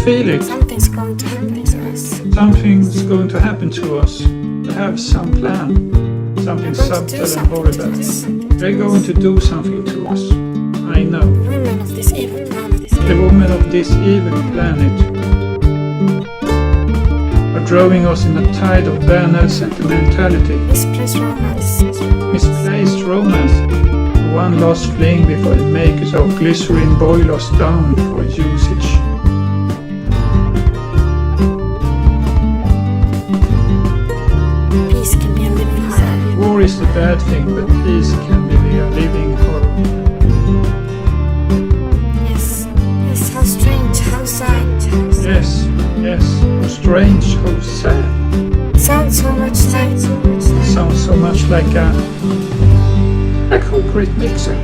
feel it. Something's going to happen to us. Something's going to happen to us. They have some plan. Something subtle and horrible. They're going to do something to us. I know. Women of this evil planet. The women of this evil planet are drawing us in a tide of banal sentimentality. Misplaced romance. Misplaced romance. One last fling before the makers of glycerin boil us down for usage. Peace can be a living horror. War is the bad thing, but peace can be a living horror. Yes, yes, how strange, how sad. Yes, how strange, how sad. Sounds so much like. Sounds so much like a concrete mixer.